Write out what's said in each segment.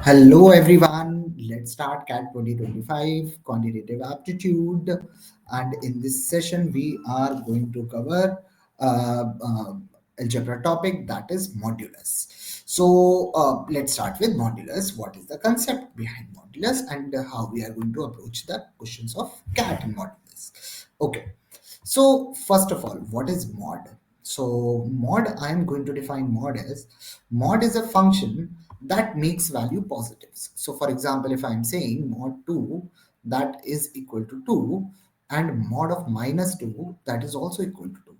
Hello everyone, let's start CAT 2025 quantitative aptitude, and in this session we are going to cover algebra topic, that is modulus. So let's start with modulus. What is the concept behind modulus and how we are going to approach the questions of CAT and modulus. Okay, so first of all, what is mod? So mod, I am going to define mod is a function that makes value positives. So for example, if I'm saying mod 2 that is equal to 2 and mod of minus 2 that is also equal to 2,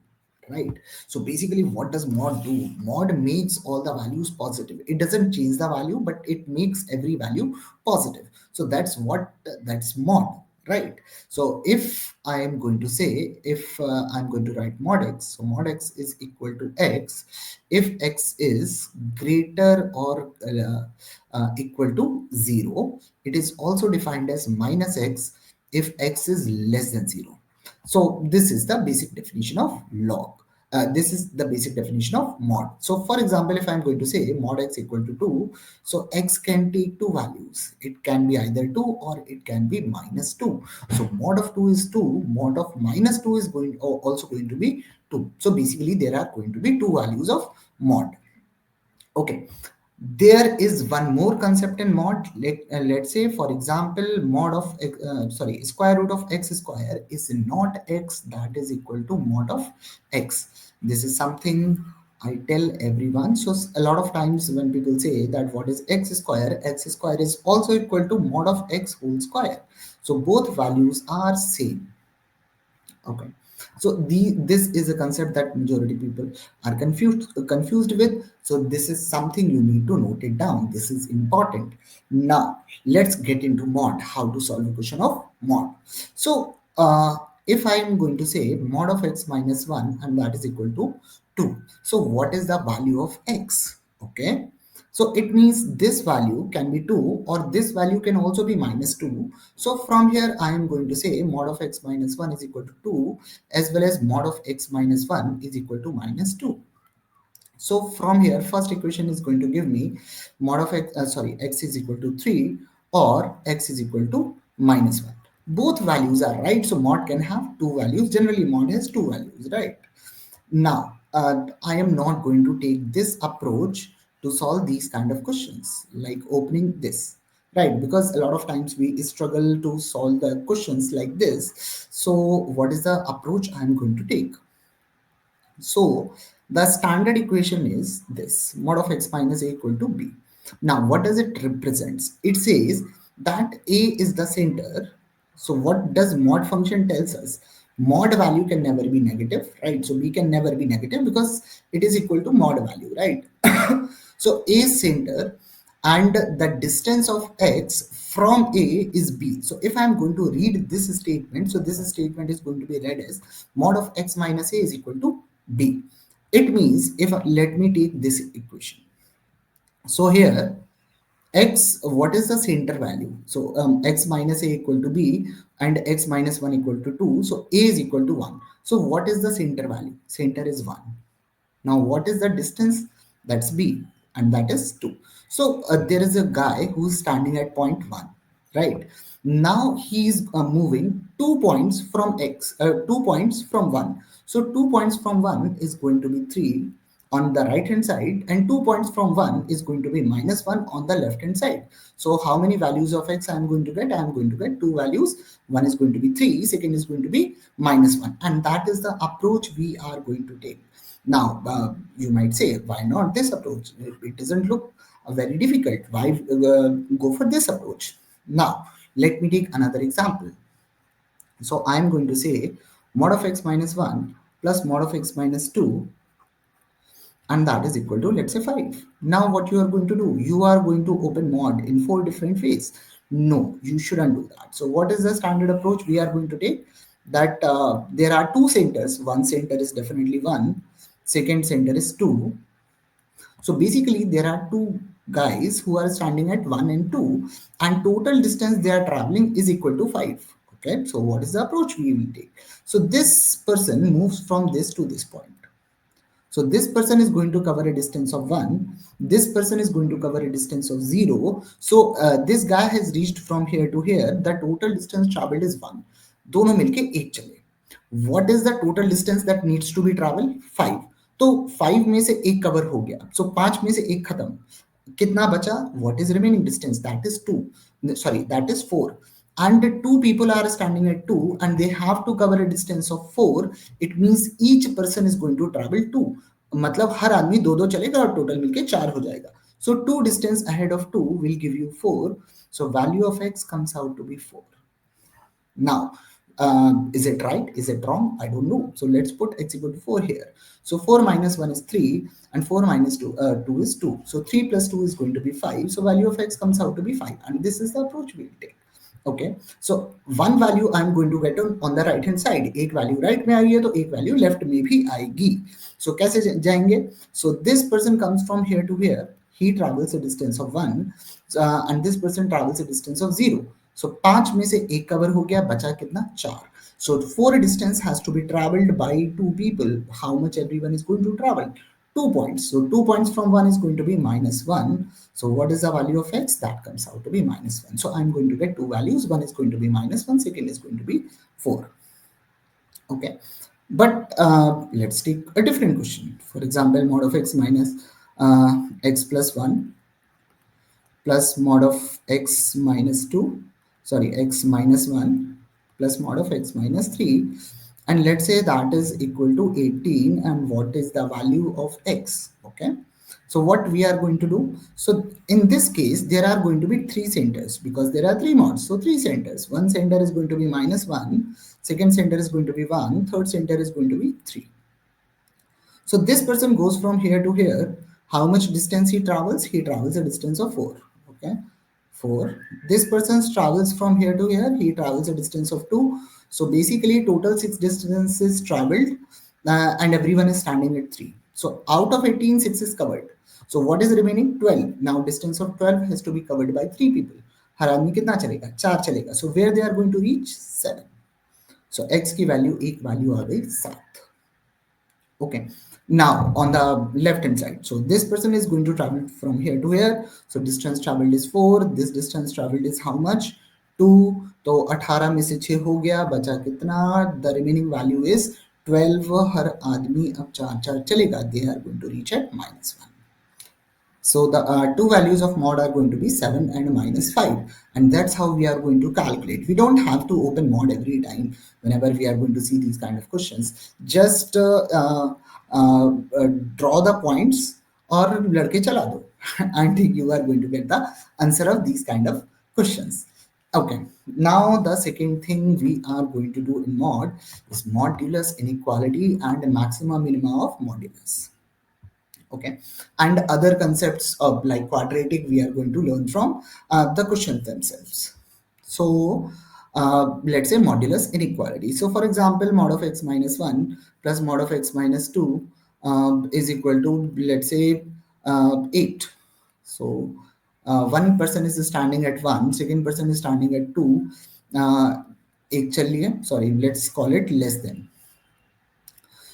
right? So basically what does mod do? Mod makes all the values positive. It doesn't change the value, but it makes every value positive. So that's mod, right? So if I am going to say, if I'm going to write mod x, so mod x is equal to x if x is greater or equal to 0. It is also defined as minus x if x is less than 0. So this is the basic definition of log. This is the basic definition of mod. So for example, if I'm going to say mod x equal to 2, so x can take two values. It can be either 2 or it can be minus 2. So mod of 2 is 2, mod of minus 2 is also going to be 2. So basically there are going to be two values of mod. Okay, there is one more concept in mod. Let's say for example, square root of x square is not x that is equal to mod of x. This is something I tell everyone. So a lot of times when people say that what is x square is also equal to mod of x whole square. So both values are same. Okay, so this is a concept that majority people are confused with. So this is something you need to note it down. This is important. Now let's get into mod, how to solve a question of mod. So if I am going to say mod of x minus 1 and that is equal to 2, so what is the value of x? Okay, so it means this value can be 2 or this value can also be minus 2. So from here I am going to say mod of x minus 1 is equal to 2 as well as mod of x minus 1 is equal to minus 2. So from here first equation is going to give me mod of x is equal to 3 or x is equal to minus 1. Both values are right. So mod can have two values. Generally mod has two values, right? Now, I am not going to take this approach to solve these kind of questions, like opening this, right? Because a lot of times we struggle to solve the questions like this. So what is the approach I'm going to take? So the standard equation is this: mod of x minus a equal to b. Now, what does it represents? It says that a is the center. So what does mod function tells us? Mod value can never be negative, right? So b can never be negative because it is equal to mod value, right? So a is center and the distance of x from a is b. So if I'm going to read this statement, so this statement is going to be read as mod of x minus a is equal to b. It means, if let me take this equation. So here x, what is the center value? So x minus a equal to b and x minus 1 equal to 2. So a is equal to 1. So what is the center value? Center is 1. Now, what is the distance? That's b, and that is 2. So there is a guy who's standing at point 1, right? Now he's moving 2 points from 2 points from 1. So 2 points from 1 is going to be 3 on the right hand side, and 2 points from 1 is going to be minus 1 on the left hand side. So how many values of x I am going to get? I am going to get two values. One is going to be 3, second is going to be minus 1, and that is the approach we are going to take. Now, you might say, why not this approach? It doesn't look very difficult. Why go for this approach? Now, let me take another example. So I am going to say mod of x minus 1 plus mod of x minus 2, and that is equal to, let's say, 5. Now what you are going to do? You are going to open mod in 4 different ways. No, you shouldn't do that. So what is the standard approach we are going to take? That there are two centers. One center is definitely 1, second center is 2. So basically there are two guys who are standing at 1 and 2, and total distance they are traveling is equal to 5. Okay, so what is the approach we will take? So this person moves from this to this point. So this person is going to cover a distance of 1. This person is going to cover a distance of 0. So this guy has reached from here to here. The total distance traveled is 1. दोनों मिलके 8 चले. What is the total distance that needs to be traveled? 5. तो 5 में से एक cover हो गया. So 5 में से एक खत्म. कितना बचा? What is remaining distance? That is 2. Sorry, that is 4. And two people are standing at 2 and they have to cover a distance of 4. It means each person is going to travel 2. मतलब हर आदमी दो दो चलेगा और total मिलके 4 हो जाएगा. So 2 distance ahead of 2 will give you 4. So value of x comes out to be 4. Now, is it right? Is it wrong? I don't know. So let's put x equal to 4 here. So 4 minus 1 is 3 and 4 minus 2 is 2. So 3 plus 2 is going to be 5. So value of x comes out to be 5. And this is the approach we'll take. Okay, so one value I'm going to get on the right hand side. एक value right में आई है तो एक value left में भी आएगी. So कैसे जाएंगे? So this person comes from here to here. He travels a distance of 1 and this person travels a distance of 0. So 5 में से एक cover हो गया, बचा कितना? 4. So 4 distance has to be traveled by 2 people. How much everyone is going to travel? 2 points. So 2 points from 1 is going to be minus 1. So what is the value of x? That comes out to be minus 1. So I'm going to get two values. One is going to be minus 1. Second is going to be 4. Okay. But let's take a different question. For example, mod of x minus x plus 1 plus mod of x minus 2. Sorry, x minus 1 plus mod of x minus 3. And let's say that is equal to 18. And what is the value of x? Okay. So what we are going to do? So in this case, there are going to be 3 centers because there are 3 mods. So 3 centers. One center is going to be minus 1. Second center is going to be 1. Third center is going to be 3. So this person goes from here to here. How much distance he travels? He travels a distance of 4. Okay. 4. This person travels from here to here. He travels a distance of 2. So basically total 6 distances traveled and everyone is standing at 3. So out of 18, 6 is covered. So what is remaining? 12. Now distance of 12 has to be covered by 3 people. हर आदमी कितना चलेगा? 4 चलेगा. So where they are going to reach? 7. So x की value एक value आ गई 7. Okay. Now on the left hand side, so this person is going to travel from here to here. So distance traveled is 4. This distance traveled is how much? 2. तो 18 में से 6 हो गया, बचा कितना? The remaining value is 12. हर आदमी अब 4 चलेगा. They are going to reach at minus 1. So the two values of mod are going to be 7 and minus 5. And that's how we are going to calculate. We don't have to open mod every time whenever we are going to see these kind of questions. Just draw the points or ladke chala do. And you are going to get the answer of these kind of questions. Okay, now the second thing we are going to do in mod is modulus inequality and maxima minima of modulus. Okay, and other concepts of like quadratic we are going to learn from the questions themselves. So let's say modulus inequality. So for example, mod of x minus 1 plus mod of x minus 2 is equal to, let's say, 8. So one person is standing at 1, second person is standing at 2. एक चलिए, sorry, let's call it less than.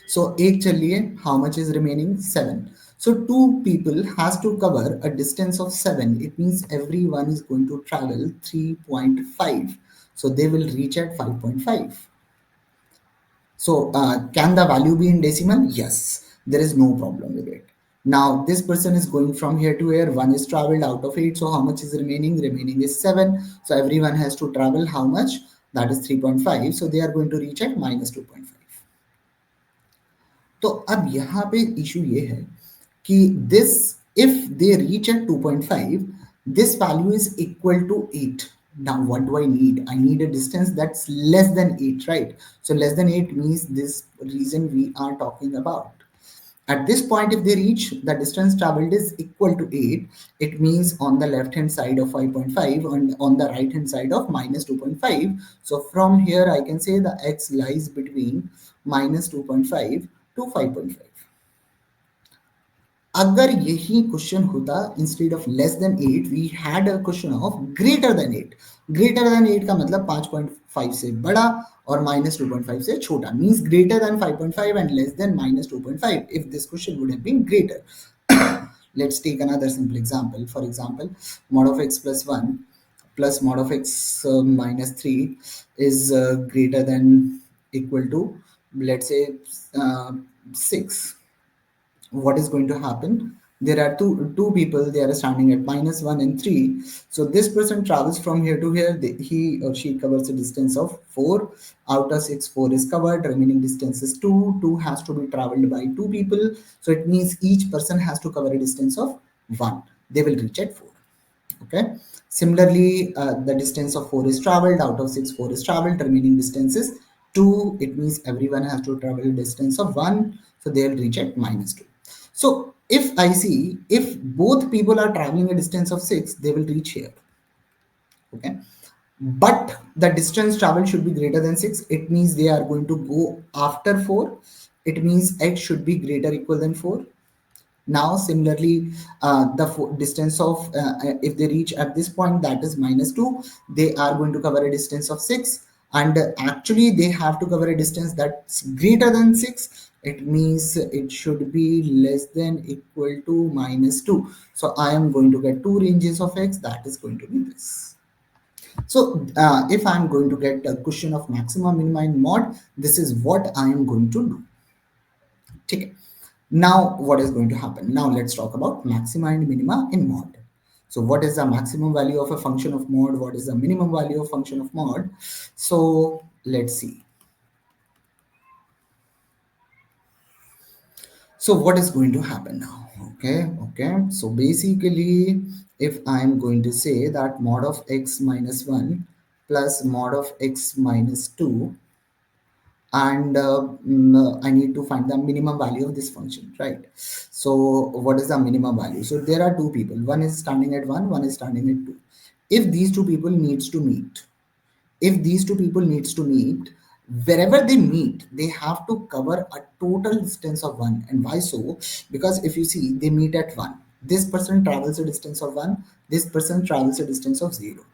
So 8 चलिए, how much is remaining? 7. So 2 people has to cover a distance of 7. It means everyone is going to travel 3.5. So they will reach at 5.5. So can the value be in decimal? Yes, there is no problem with it. Now this person is going from here to here. 1 is traveled out of 8. So how much is remaining? Remaining is 7. So everyone has to travel how much? That is 3.5. So they are going to reach at minus 2.5. तो अब यहाँ पे issue ये है कि this if they reach at 2.5, this value is equal to 8. Now what do I need? I need a distance that's less than 8, right? So less than 8 means this reason we are talking about. At this point, if they reach, the distance traveled is equal to 8. It means on the left hand side of 5.5 and on the right hand side of minus 2.5. So from here, I can say the x lies between minus 2.5 to 5.5. अगर यही question होता instead of less than 8 we had a question of greater than 8। Greater than 8 का मतलब 5.5 से बड़ा और -2.5 से छोटा, means greater than 5.5 and less than -2.5 if this question would have been greater. Let's take another simple example. For example, mod of x plus 1 plus mod of x minus 3 is greater than equal to, let's say, 6. What is going to happen? There are two people, they are standing at -1 and 3. So this person travels from here to here. He or she covers a distance of 4. Out of 6, 4 is covered, remaining distance is 2. 2 has to be traveled by 2 people, so it means each person has to cover a distance of 1. They will reach at 4. Okay. Similarly, the distance of 4 is traveled. Out of 6, 4 is traveled, remaining distance is 2. It means everyone has to travel a distance of 1, so they will reach at -2. So if I see, if both people are traveling a distance of 6, they will reach here. Okay. But the distance traveled should be greater than 6. It means they are going to go after 4. It means x should be greater or equal than 4. Now similarly, the distance of if they reach at this point, that is -2, they are going to cover a distance of 6, and actually they have to cover a distance that's greater than 6. It means it should be less than equal to -2. So I am going to get two ranges of x, that is going to be this. So if I'm going to get a question of maximum, minima in mod, this is what I am going to do. Okay. Now, what is going to happen? Now, let's talk about maxima and minima in mod. So, what is the maximum value of a function of mod? What is the minimum value of function of mod? So, let's see. So, what is going to happen now? Okay. So, basically, if I'm going to say that mod of x minus 1 plus mod of x minus 2, and I need to find the minimum value of this function, right? So what is the minimum value? So there are two people, one is standing at 1, one is standing at 2. If these two people needs to meet, if these two people needs to meet, wherever they meet, they have to cover a total distance of 1. And why so? Because if you see, they meet at 1, this person travels a distance of 1, this person travels a distance of 0.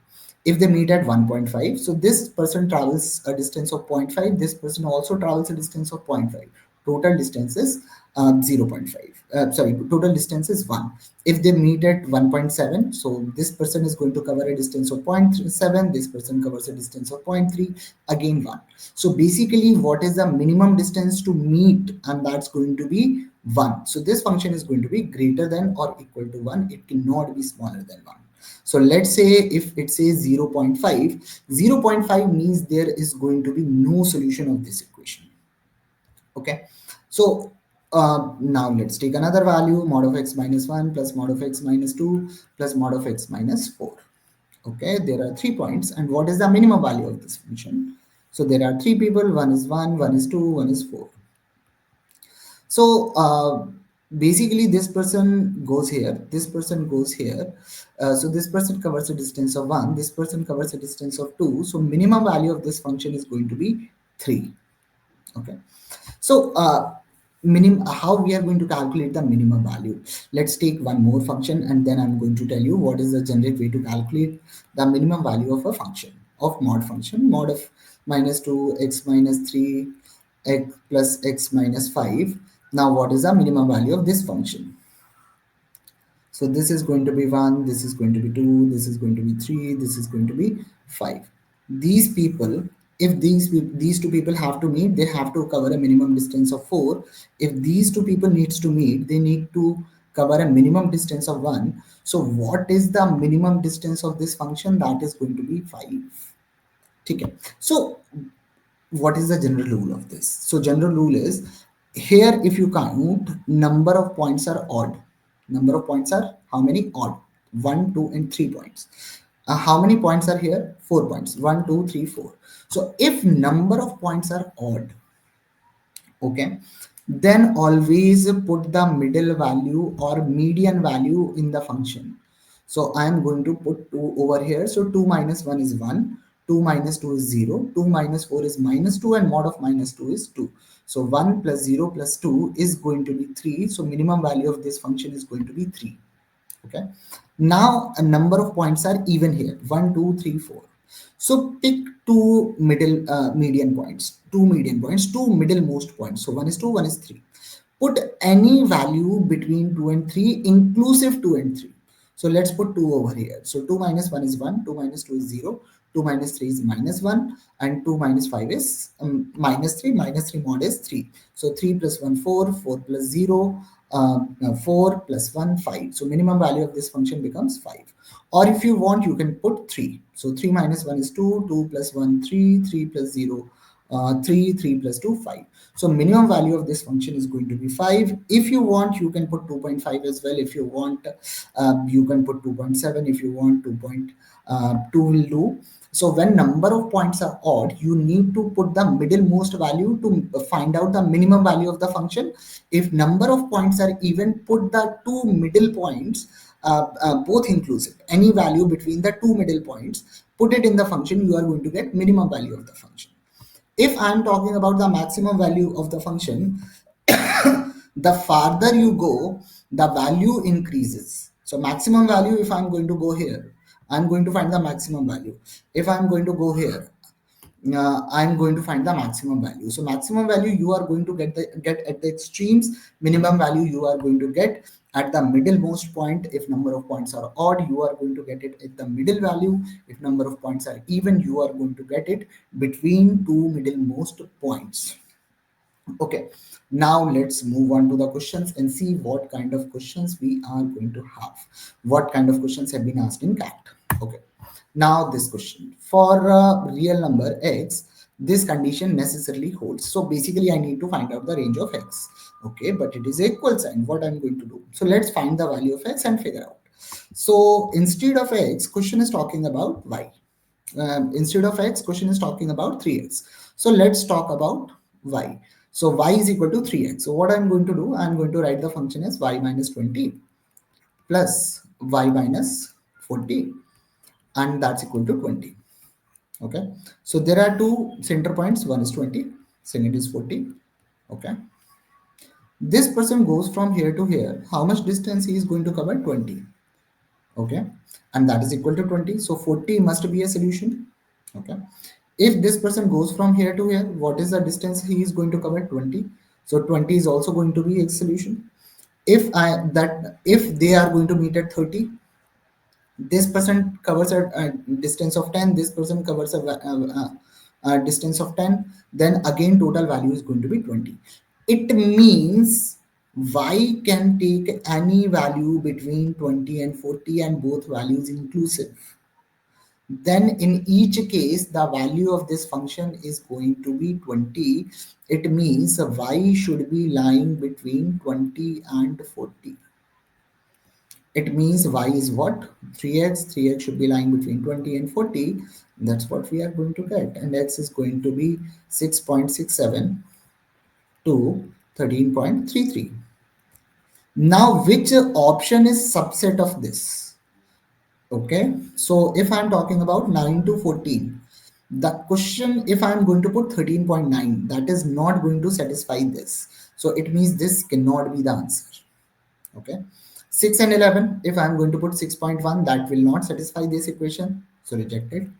If they meet at 1.5, so this person travels a distance of zero point 0.5, this person also travels a distance of zero point 0.5. Total distance is 0.5. Sorry, total distance is 1. If they meet at 1.7, so this person is going to cover a distance of zero point 0.7, this person covers a distance of zero point 0.3, again 1. So basically, what is the minimum distance to meet? And that's going to be 1. So this function is going to be greater than or equal to 1. It cannot be smaller than 1. So let's say if it says 0 0.5, 0 0.5 means there is going to be no solution of this equation. Okay. So now let's take another value, mod of x minus 1 plus mod of x minus 2 plus mod of x minus 4. Okay, there are 3 points. And what is the minimum value of this function? So there are three people, one is 1, one is 2, one is 4. So basically this person goes here, this person goes here. So this person covers a distance of 1, this person covers a distance of 2. So minimum value of this function is going to be 3. Okay. So how we are going to calculate the minimum value? Let's take one more function and then I'm going to tell you what is the generic way to calculate the minimum value of a function, of mod function. Mod of -2 x minus 3 x plus x minus 5. Now what is the minimum value of this function? So this is going to be 1, this is going to be 2, this is going to be 3, this is going to be 5. These people, if these two people have to meet, they have to cover a minimum distance of 4. If these two people needs to meet, they need to cover a minimum distance of 1. So what is the minimum distance of this function? That is going to be 5. Okay. So what is the general rule of this? So general rule is, here if you count, number of points are odd. Number of points are how many? Odd. 1, 2 and 3 points. How many points are here? 4 points. 1, 2, 3, 4. So if number of points are odd, okay, then always put the middle value or median value in the function. So I am going to put 2 over here. So 2 minus 1 is 1. 2 minus 2 is 0, 2 minus 4 is minus 2, and mod of minus 2 is 2. So 1 plus 0 plus 2 is going to be 3. So minimum value of this function is going to be 3. Okay. Now a number of points are even here, 1, 2, 3, 4. So pick two median points, two middlemost points. So one is 2, one is 3. Put any value between 2 and 3 inclusive 2 and 3. So let's put 2 over here. So 2 minus 1 is 1, 2 minus 2 is 0, 2 minus 3 is minus 1, and 2 minus 5 is minus 3 mod is 3. So 3 plus 1, 4, 4 plus 0, 4 plus 1, 5. So minimum value of this function becomes 5. Or if you want, you can put 3. So 3 minus 1 is 2, 2 plus 1, 3, 3 plus 0, 3, 3 plus 2, 5. So minimum value of this function is going to be 5. If you want, you can put 2.5 as well. If you want, you can put 2.7. If you want, 2.2 will do. So when number of points are odd, you need to put the middlemost value to find out the minimum value of the function. If number of points are even, put the two middle points, both inclusive, any value between the two middle points, put it in the function, you are going to get minimum value of the function. If I'm talking about the maximum value of the function, the farther you go, the value increases. So maximum value, if I'm going to go here, I'm going to find the maximum value. If I'm going to go here, I'm going to find the maximum value. So maximum value you are going to get at the extremes. Minimum value you are going to get at the middlemost point. If number of points are odd, you are going to get it at the middle value. If number of points are even, you are going to get it between two middlemost points. Okay, now let's move on to the questions and see what kind of questions we are going to have. What kind of questions have been asked in CAT? Okay, now this question, for a real number x, this condition necessarily holds. So basically I need to find out the range of x. Okay, but it is equal sign. What I'm going to do? So let's find the value of x and figure out. So instead of x, question is talking about y. Instead of x, question is talking about 3x. So let's talk about y. So y is equal to 3x. So what I'm going to do, I'm going to write the function as y minus 20 plus y minus 40, and that's equal to 20. Okay, so there are two center points, one is 20, second is 40. Okay, this person goes from here to here. How much distance he is going to cover? 20. Okay, and that is equal to 20. So 40 must be a solution. Okay, if this person goes from here to here, what is the distance he is going to cover? 20. So 20 is also going to be a solution. If they are going to meet at 30, this person covers a distance of 10, this person covers a distance of 10, then again total value is going to be 20. It means y can take any value between 20 and 40 and both values inclusive. Then in each case the value of this function is going to be 20. It means y should be lying between 20 and 40. It means y is what? 3x. 3x should be lying between 20 and 40. That's what we are going to get. And x is going to be 6.67 to 13.33. Now, which option is subset of this? Okay. So if I'm talking about 9 to 14, the question, if I'm going to put 13.9, that is not going to satisfy this. So it means this cannot be the answer. Okay, 6 and 11, if I'm going to put 6.1, that will not satisfy this equation, so rejected.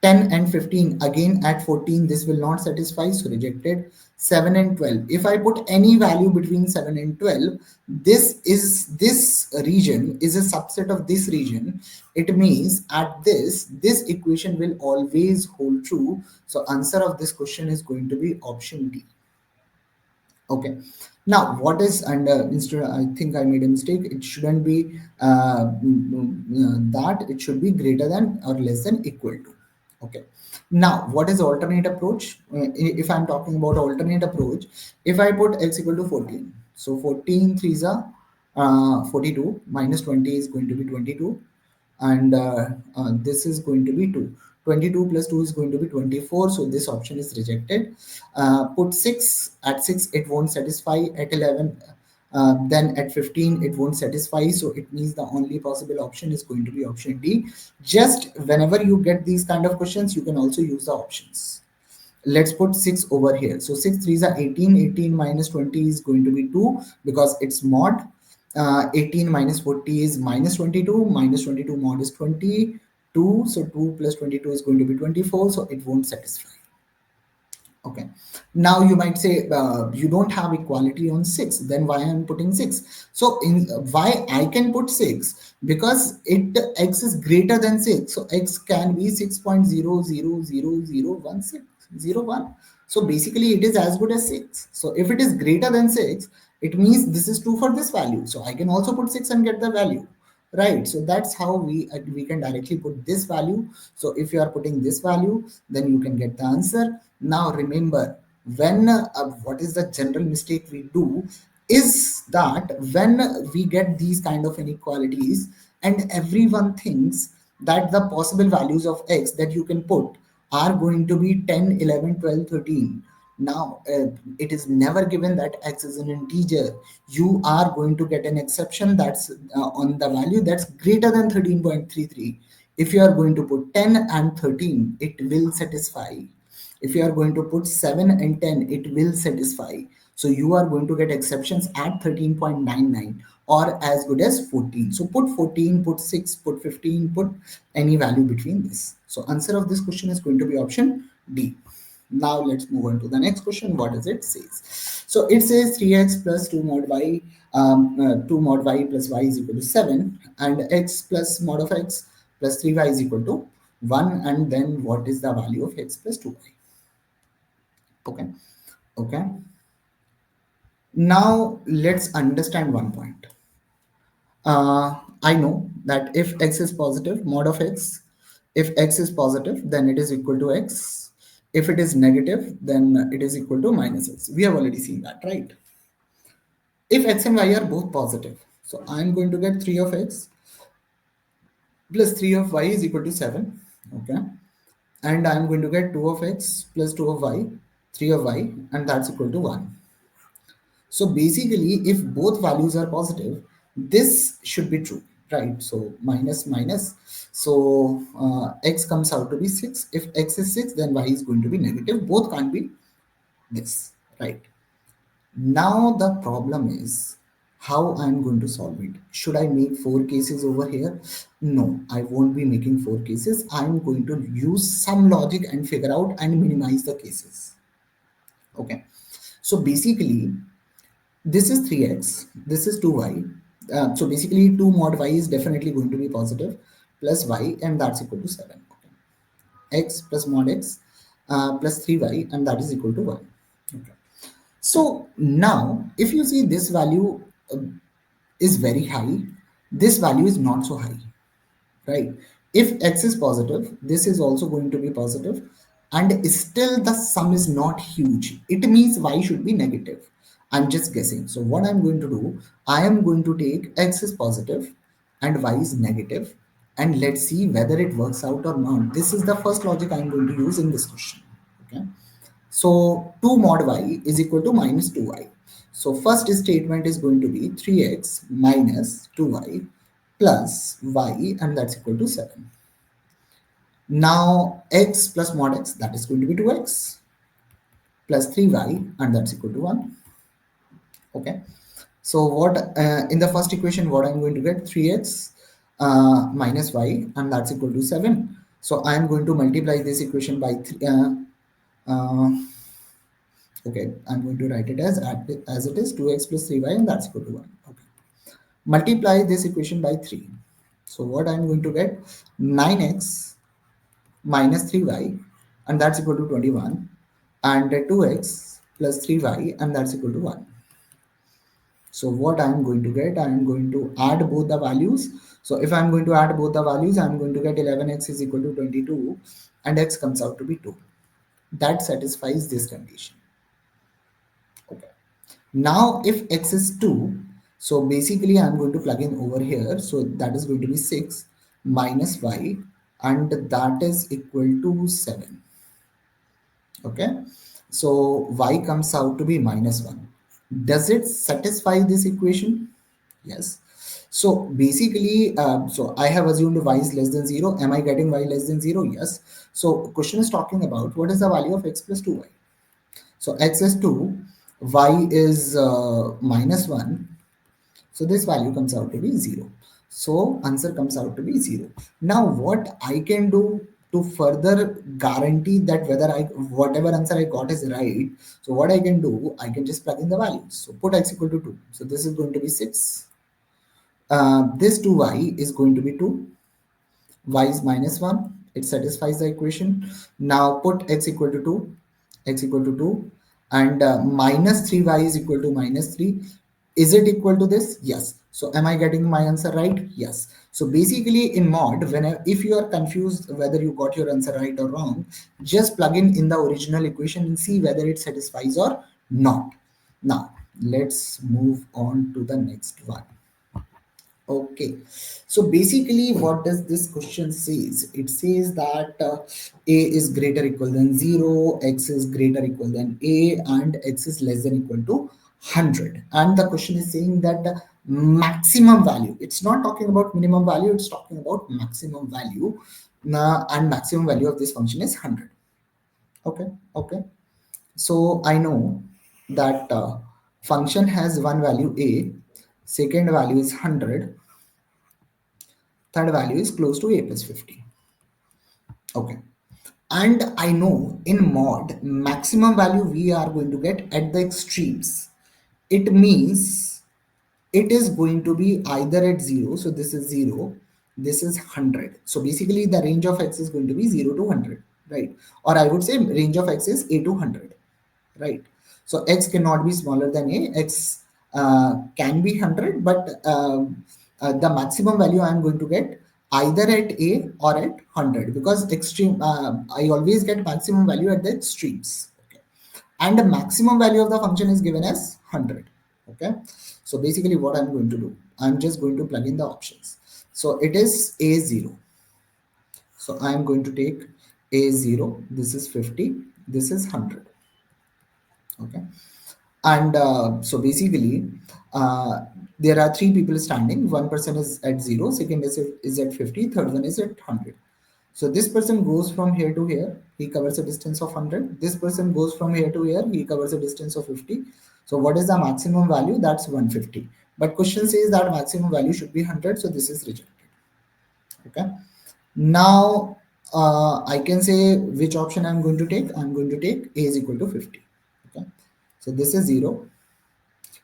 10 and 15, again at 14, this will not satisfy, so rejected. 7 and 12, if I put any value between 7 and 12, this region is a subset of this region. It means at this equation will always hold true. So answer of this question is going to be option D. Okay, now what is, and instead I think I made a mistake, it shouldn't be that, it should be greater than or less than equal to. Okay, now what is alternate approach? If I'm talking about alternate approach, if I put x equal to 14, so 14 threes are 42, minus 20 is going to be 22, and this is going to be 2. 22 plus 2 is going to be 24, so this option is rejected. Put 6, at 6 it won't satisfy, at 11 Then at 15 it won't satisfy, so it means the only possible option is going to be option D. Just whenever you get these kind of questions, you can also use the options. Let's put 6 over here. So 6 3s are 18. 18 minus 20 is going to be 2 because it's mod. 18 minus 40 is minus 22. Minus 22 mod is 22. So 2 plus 22 is going to be 24. So it won't satisfy. Okay. Now you might say you don't have equality on 6. Then why I'm putting 6? So in why I can put 6? Because x is greater than 6. So x can be 6.00001601. So basically it is as good as 6. So if it is greater than 6, it means this is true for this value. So I can also put 6 and get the value. Right, so that's how we can directly put this value. So if you are putting this value, then you can get the answer. Now remember, when what is the general mistake we do is that when we get these kind of inequalities and everyone thinks that the possible values of x that you can put are going to be 10, 11, 12, 13. Now it is never given that x is an integer. You are going to get an exception that's on the value that's greater than 13.33. If you are going to put 10 and 13, it will satisfy. If you are going to put 7 and 10, it will satisfy. So you are going to get exceptions at 13.99 or as good as 14. So put 14, put 6, put 15, put any value between this. So answer of this question is going to be option D. Now let's move on to the next question. What does it say? So it says 3x plus 2 mod y, 2 mod y plus y is equal to 7, and x plus mod of x plus 3y is equal to 1. And then what is the value of x plus 2y? Okay. Okay. Now let's understand one point. I know that if x is positive, mod of x, if x is positive, then it is equal to x. If it is negative, then it is equal to minus x. We have already seen that, right? If x and y are both positive, so I'm going to get 3 of x plus 3 of y is equal to 7. Okay. And I'm going to get 2 of x plus 2 of y, 3 of y, and that's equal to 1. So basically, if both values are positive, this should be true, right? So minus minus. So x comes out to be 6. If x is 6, then y is going to be negative. Both can't be this, right? Now the problem is how I'm going to solve it. Should I make 4 cases over here? No, I won't be making 4 cases. I'm going to use some logic and figure out and minimize the cases. Okay. So basically, this is 3x, this is 2y. So basically 2 mod y is definitely going to be positive plus y, and that's equal to 7. Okay. X plus mod x plus 3y, and that is equal to 1. Okay. So now if you see this value is very high, this value is not so high, right? If x is positive, this is also going to be positive, and still the sum is not huge. It means y should be negative. I'm just guessing. So what I'm going to do, I am going to take x is positive and y is negative, and let's see whether it works out or not. This is the first logic I'm going to use in this question. Okay. So 2 mod y is equal to minus 2y. So first statement is going to be 3x minus 2y plus y, and that's equal to 7. Now x plus mod x, that is going to be 2x plus 3y, and that's equal to 1. Okay. So what in the first equation, what I'm going to get, 3x minus y, and that's equal to 7. So I'm going to multiply this equation by 3. Uh, okay, I'm going to write it as it is 2x plus 3y, and that's equal to 1. Okay. Multiply this equation by 3. So what I'm going to get, 9x minus 3y, and that's equal to 21, and 2x plus 3y, and that's equal to 1. So what I'm going to get, I'm going to add both the values. So if I'm going to add both the values, I'm going to get 11x is equal to 22, and x comes out to be 2. That satisfies this condition. Okay. Now if x is 2, so basically I'm going to plug in over here. So that is going to be 6 minus y, and that is equal to 7. Okay. So y comes out to be minus 1. Does it satisfy this equation? Yes. So basically, so I have assumed y is less than 0. Am I getting y less than 0? Yes. So question is talking about what is the value of x plus 2y. So x is 2, y is minus 1. So this value comes out to be 0. So answer comes out to be 0. Now what I can do to further guarantee that whether I whatever answer I got is right. So what I can do, I can just plug in the values. So put x equal to 2. So this is going to be 6. This 2y is going to be 2. Y is minus 1. It satisfies the equation. Now put x equal to 2. X equal to 2. And minus 3y is equal to minus 3. Is it equal to this? Yes. So am I getting my answer right? Yes. So basically in mod, whenever if you are confused whether you got your answer right or wrong, just plug in the original equation and see whether it satisfies or not. Now let's move on to the next one. Okay, so basically, what does this question says? It says that a is greater equal than 0, x is greater equal than a, and x is less than equal to 100. And the question is saying that the maximum value. It's not talking about minimum value. It's talking about maximum value. And maximum value of this function is 100. Okay, okay. So I know that function has one value a, second value is 100, third value is close to a plus 50. Okay. And I know in mod, maximum value we are going to get at the extremes. It means it is going to be either at 0. So this is 0. This is 100. So basically the range of x is going to be 0 to 100. Right. Or I would say range of x is a to 100. Right. So x cannot be smaller than a. X can be 100, but the maximum value I am going to get either at a or at 100, because extreme I always get maximum value at the extremes. Okay. And the maximum value of the function is given as 100. Okay. So basically what I'm going to do, I'm just going to plug in the options. So it is a0. So I'm going to take a0. This is 50. This is 100. Okay. And so basically there are three people standing. One person is at 0, second is at 50, third one is at 100. So this person goes from here to here, he covers a distance of 100. This person goes from here to here, he covers a distance of 50. So what is the maximum value? That's 150. But question says that maximum value should be 100, so this is rejected. Okay. Now I can say which option I'm going to take. I'm going to take a is equal to 50. Okay. So this is 0.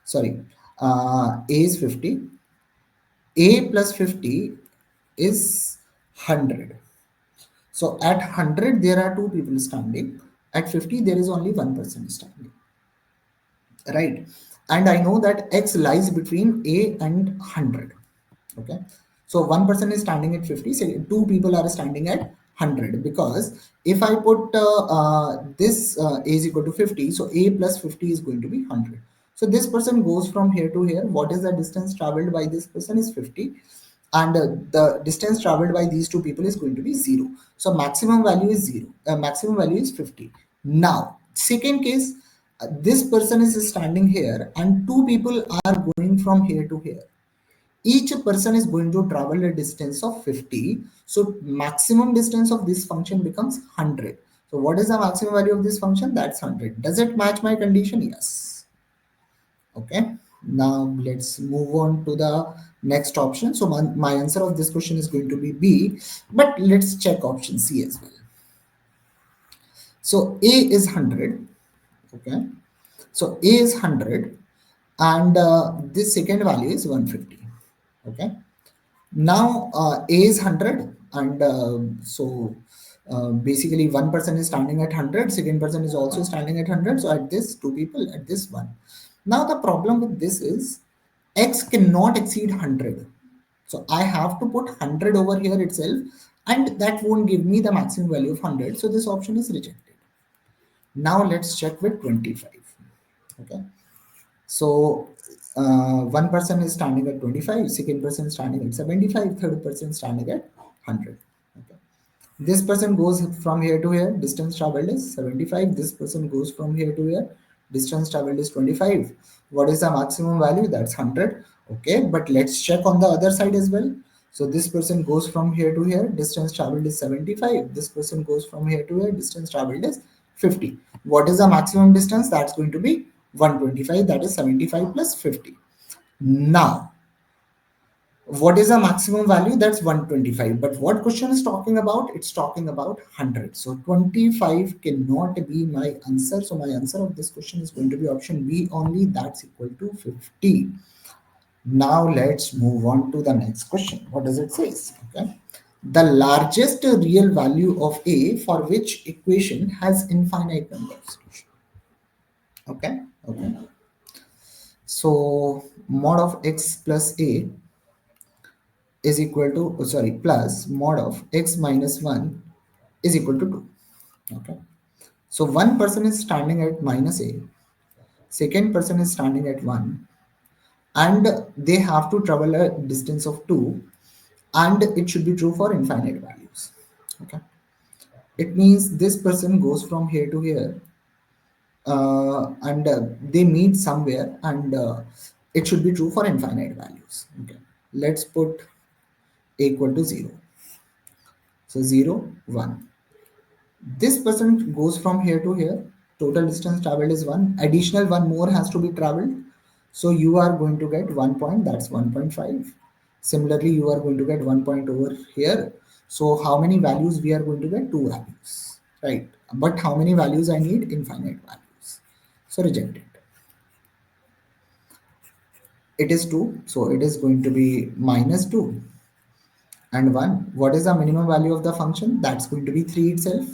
Sorry, a is 50. A plus 50 is 100. So at 100 there are two people standing. At 50 there is only one person standing. Right. And I know that x lies between a and 100. Okay. So one person is standing at 50, so two people are standing at 100, because if I put this a is equal to 50, so a plus 50 is going to be 100. So this person goes from here to here. What is the distance traveled by this person is 50, and the distance traveled by these two people is going to be 0. So maximum value is 0. Maximum value is 50. Now second case, this person is standing here and two people are going from here to here. Each person is going to travel a distance of 50. So maximum distance of this function becomes 100. So what is the maximum value of this function? That's 100. Does it match my condition? Yes. Okay. Now let's move on to the next option. So my answer of this question is going to be B, but let's check option C as well. So A is 100. Okay. So A is 100 and this second value is 150. Okay. Now a is 100, and basically one person is standing at 100, second person is also standing at 100. So at this two people, at this one. Now the problem with this is x cannot exceed 100. So I have to put 100 over here itself, and that won't give me the maximum value of 100. So this option is rejected. Now let's check with 25. Okay. So one person is standing at 25, second person standing at 75, third person standing at 100. Okay. This person goes from here to here, distance traveled is 75. This person goes from here to here, Distance traveled is 25. What is the maximum value? That's 100. Okay, but let's check on the other side as well. So this person goes from here to here, distance traveled is 75. This person goes from here to here, distance traveled is 50. What is the maximum distance? That's going to be 125. That is 75 plus 50. Now, what is the maximum value? That's 125. But what question is talking about? It's talking about 100. So 25 cannot be my answer. So my answer of this question is going to be option B only. That's equal to 50. Now let's move on to the next question. What does it say? Okay. The largest real value of A for which equation has infinite number of solutions. Okay. Okay. So mod of x plus A is equal to, oh, sorry, plus mod of x minus 1 is equal to 2. Okay. So one person is standing at minus A, second person is standing at 1, and they have to travel a distance of 2, and it should be true for infinite values. Okay. It means this person goes from here to here, and they meet somewhere, and it should be true for infinite values. Okay. Let's put a equal to 0. So 0, 1. This person goes from here to here. Total distance traveled is 1. Additional 1 more has to be traveled. So you are going to get 1 point. That's 1.5. Similarly, you are going to get 1 point over here. So how many values we are going to get? 2 values. Right. But how many values I need? Infinite values. So reject it. It is 2. So it is going to be minus 2 and 1. What is the minimum value of the function? That's going to be 3 itself.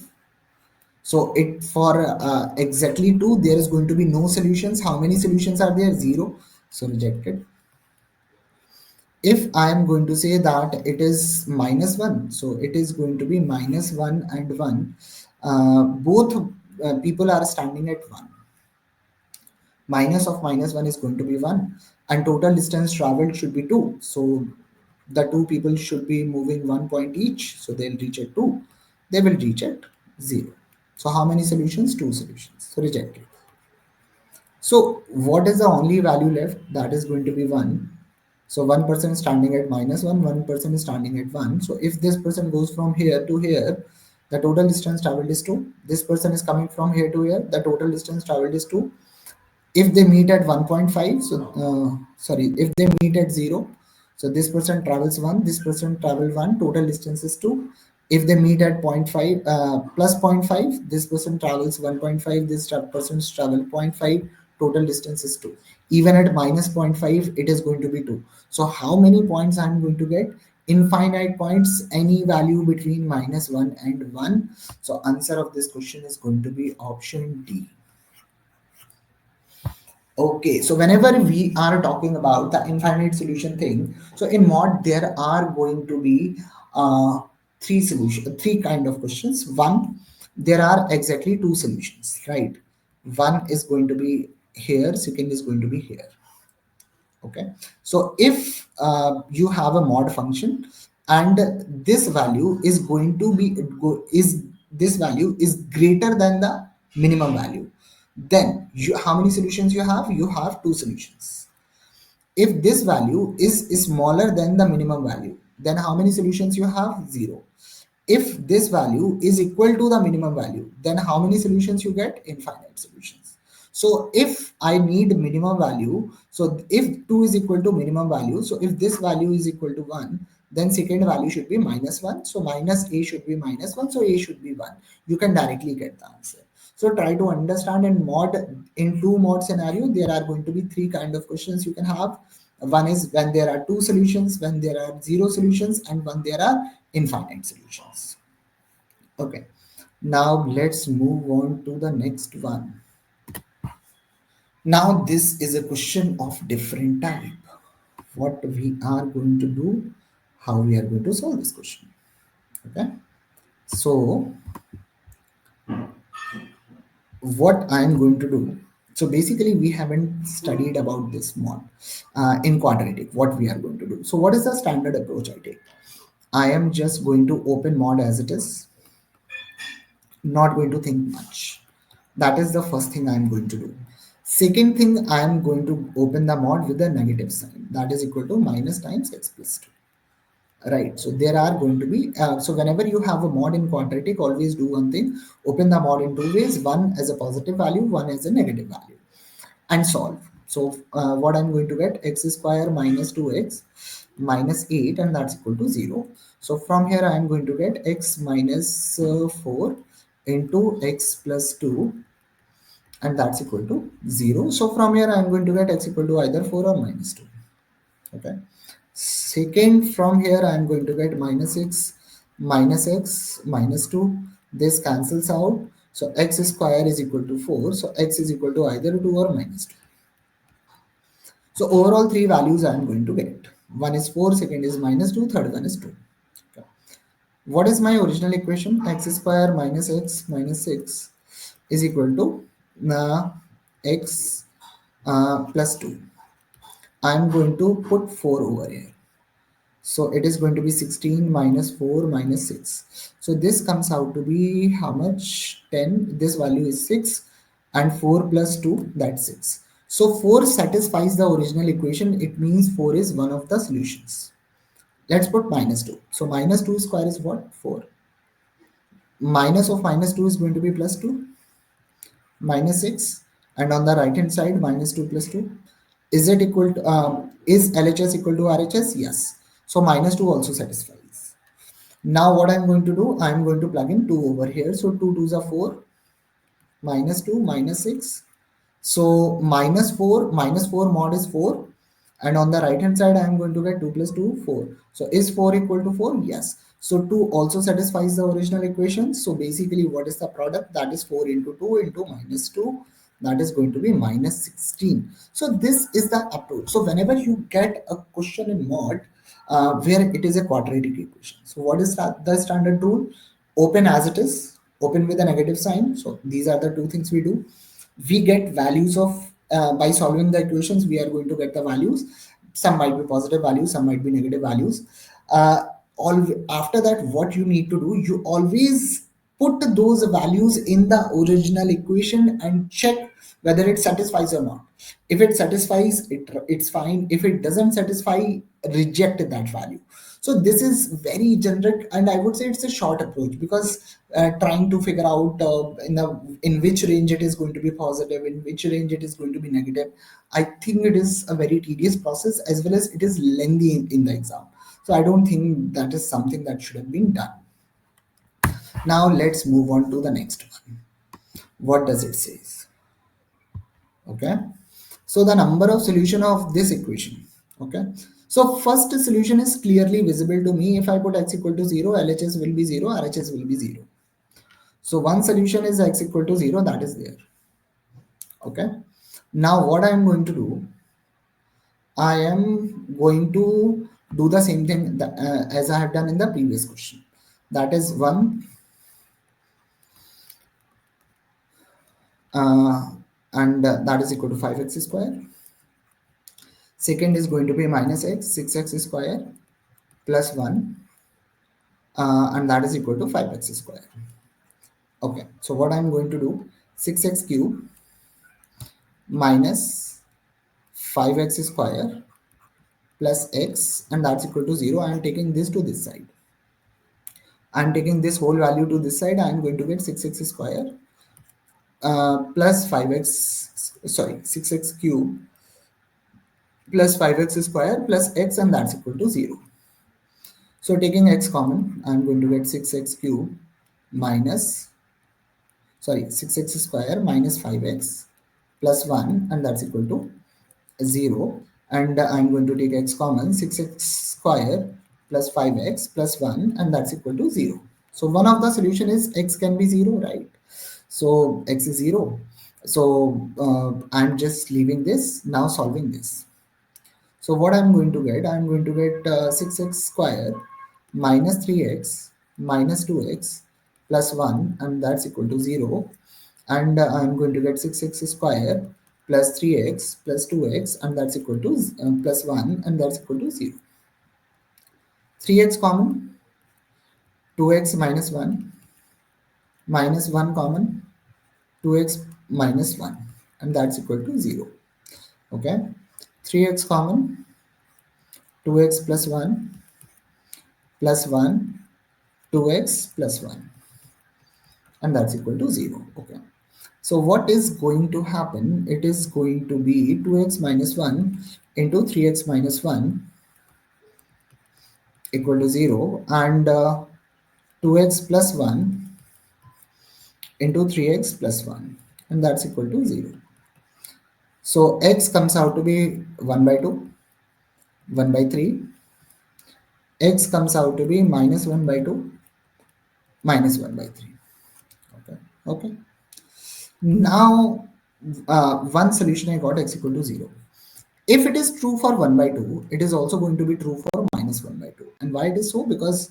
So it for exactly 2, there is going to be no solutions. How many solutions are there? 0. So rejected. If I am going to say that it is minus 1, so it is going to be minus 1 and 1. Both people are standing at 1. Minus of minus 1 is going to be 1, and total distance traveled should be 2. So the two people should be moving 1 point each. So they'll reach at 2. They will reach at 0. So how many solutions? 2 solutions. So rejected. So what is the only value left? That is going to be 1. So one person is standing at minus 1, one person is standing at 1. So if this person goes from here to here, the total distance traveled is 2. This person is coming from here to here, the total distance traveled is 2. If they meet at 1.5, so sorry, if they meet at 0, so this person travels 1, this person travel 1, total distance is 2. If they meet at 0.5 plus 0.5, this person travels 1.5, this person travel zero point 0.5, total distance is 2. Even at minus zero point 0.5, it is going to be 2. So how many points I'm going to get? Infinite points, any value between minus 1 and 1. So answer of this question is going to be option D. Okay, so whenever we are talking about the infinite solution thing, so in mod there are going to be three kind of questions. One, there are exactly two solutions, right? One is going to be here, second is going to be here. Okay, so if you have a mod function and this value is going to be is this value is greater than the minimum value, then you, how many solutions you have? You have two solutions. If this value is smaller than the minimum value, then how many solutions you have? 0. If this value is equal to the minimum value, then how many solutions you get? Infinite solutions. So if I need minimum value, so if 2 is equal to minimum value, so if this value is equal to 1, then second value should be minus 1. So minus a should be minus 1. So a should be 1. You can directly get the answer. So try to understand. And mod, in two mod scenario, there are going to be three kind of questions you can have. One is when there are two solutions, when there are 0 solutions, and when there are infinite solutions. Okay, now let's move on to the next one. Now this is a question of different type. What we are going to do, how we are going to solve this question. Okay, so what I am going to do, so basically we haven't studied about this mod in quadratic, what we are going to do. So what is the standard approach I take? I am just going to open mod as it is, not going to think much. That is the first thing I'm going to do. Second thing, I am going to open the mod with a negative sign, that is equal to minus times x plus 2. Right, so there are going to be, so whenever you have a mod in quadratic, always do one thing, open the mod in two ways, one as a positive value, one as a negative value, and solve. So what I'm going to get, x square minus 2x minus 8, and that's equal to 0. So from here I'm going to get x minus 4 into x plus 2, and that's equal to 0. So from here I'm going to get x equal to either 4 or minus 2. Okay. Second, from here I am going to get minus x minus 2. This cancels out. So x square is equal to 4. So x is equal to either 2 or minus 2. So overall three values I am going to get. One is 4, second is minus 2, third one is 2. Okay. What is my original equation? X square minus x minus 6 is equal to x plus 2. I am going to put 4 over here. So it is going to be 16 minus 4 minus 6. So this comes out to be how much? 10. This value is 6, and 4 plus 2, that's 6. So 4 satisfies the original equation. It means 4 is one of the solutions. Let's put minus 2. So minus 2 square is what? 4. Minus of minus 2 is going to be plus 2, minus 6. And on the right hand side, minus 2 plus 2. Is it equal to, is LHS equal to RHS? Yes. So minus 2 also satisfies. Now what I'm going to do, I'm going to plug in 2 over here. So 2 2s are 4, minus 2, minus 6. So minus 4 mod is 4. And on the right hand side, I am going to get 2 plus 2, 4. So is 4 equal to 4? Yes. So 2 also satisfies the original equation. So basically what is the product? That is 4 into 2 into minus 2. That is going to be minus 16. So this is the approach. So whenever you get a question in mod where it is a quadratic equation. So what is that, the standard rule? Open as it is, open with a negative sign. So these are the two things we do. We get values of, by solving the equations, we are going to get the values. Some might be positive values, some might be negative values. All after that, what you need to do, you always put those values in the original equation and check whether it satisfies or not. If it satisfies, it's fine. If it doesn't satisfy, reject that value. So this is very generic, and I would say it's a short approach, because trying to figure out in which range it is going to be positive, in which range it is going to be negative, I think it is a very tedious process, as well as it is lengthy in the exam. So I don't think that is something that should have been done. Now let's move on to the next one. What does it say? Okay, so the number of solution of this equation. Okay, so first solution is clearly visible to me. If I put x equal to 0, LHS will be 0, RHS will be 0. So one solution is x equal to 0, that is there. Okay, now what I am going to do, I am going to do the same thing that, as I have done in the previous question. That is 1 and that is equal to 5x square. Second is going to be minus x, 6x square plus 1, and that is equal to 5x square. Okay, so what I'm going to do, 6x cube minus 5x square plus x, and that's equal to 0. I am taking this to this side. I'm taking this whole value to this side. I am going to get 6x square plus 5x, sorry, 6x cube plus 5x square plus x, and that's equal to 0. So taking x common, I'm going to get 6x cube minus, sorry, 6x square minus 5x plus 1, and that's equal to 0. And I'm going to take x common, 6x square plus 5x plus 1, and that's equal to 0. So one of the solution is x can be 0, right? So x is 0. So I'm just leaving this, now solving this. So what I'm going to get, I'm going to get 6x square minus 3x minus 2x plus 1, and that's equal to 0. And I'm going to get 6x square plus 3x plus 2x, and that's equal to plus 1, and that's equal to 0. 3x common, 2x minus 1, minus 1 common, 2x minus 1, and that's equal to 0. Okay, 3x common, 2x plus 1 plus 1, 2x plus 1, and that's equal to 0. Okay, so what is going to happen? It is going to be 2x minus 1 into 3x minus 1 equal to 0, and 2x plus 1 into 3x plus 1, and that's equal to 0. So x comes out to be 1 by 2, 1 by 3. X comes out to be minus 1 by 2, minus 1 by 3. Okay. Okay. Now, one solution I got, x equal to 0. If it is true for 1 by 2, it is also going to be true for minus 1 by 2. And why it is so? Because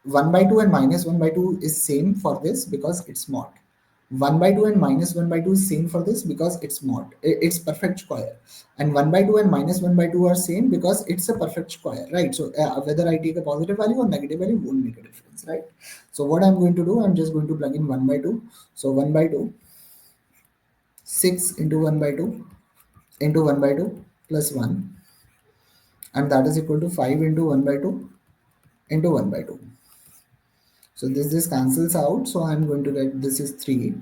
1 by 2 and minus 1 by 2 is same for this because it's mod. 1 by 2 and minus 1 by 2 is same for this because it's mod. It's perfect square. And 1 by 2 and minus 1 by 2 are same because it's a perfect square, right? So whether I take a positive value or negative value won't make a difference, right? So what I'm going to do, I'm just going to plug in 1 by 2. So 1 by 2, 6 into 1 by 2 into 1 by 2 plus 1, and that is equal to 5 into 1 by 2 into 1 by 2. So this cancels out, so I'm going to get this is 3.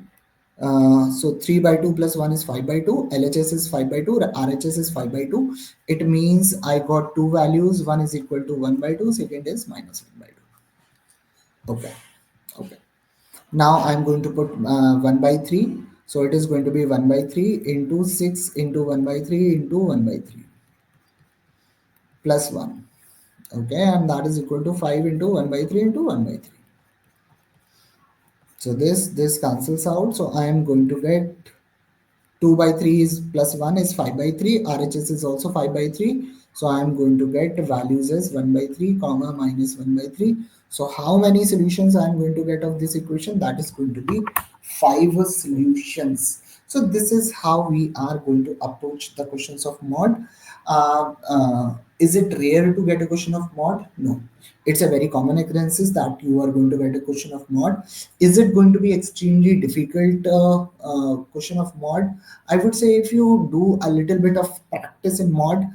So 3 by 2 plus 1 is 5 by 2, LHS is 5 by 2, RHS is 5 by 2. It means I got two values, one is equal to 1 by 2, second is minus 1 by 2. Okay, okay. Now I'm going to put 1 by 3. So it is going to be 1 by 3 into 6 into 1 by 3 into 1 by 3 plus 1. Okay, and that is equal to 5 into 1 by 3 into 1 by 3. So this cancels out. So I am going to get 2 by 3 is plus 1 is 5 by 3. RHS is also 5 by 3. So I am going to get values as 1 by 3 comma minus 1 by 3. So how many solutions I am going to get of this equation? That is going to be 5 solutions. So this is how we are going to approach the questions of mod. Is it rare to get a question of mod? No. It's a very common occurrence that you are going to get a question of mod. Is it going to be extremely difficult question of mod? I would say if you do a little bit of practice in mod,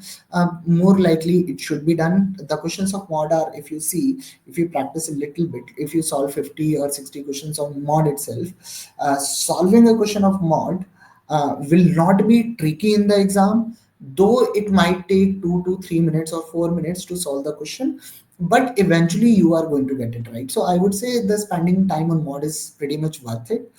more likely it should be done. The questions of mod are, if you see, if you practice a little bit, if you solve 50 or 60 questions on mod itself, solving a question of mod will not be tricky in the exam, though it might take 2 to 3 minutes or 4 minutes to solve the question, but eventually you are going to get it right. So I would say the spending time on mod is pretty much worth it.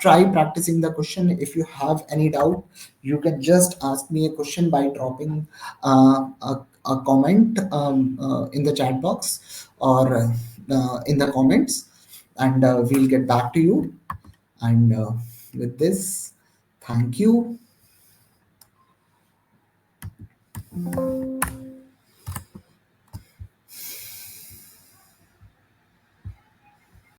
Try practicing the question. If you have any doubt, you can just ask me a question by dropping a comment in the chat box or in the comments, and we'll get back to you. And with this, thank you.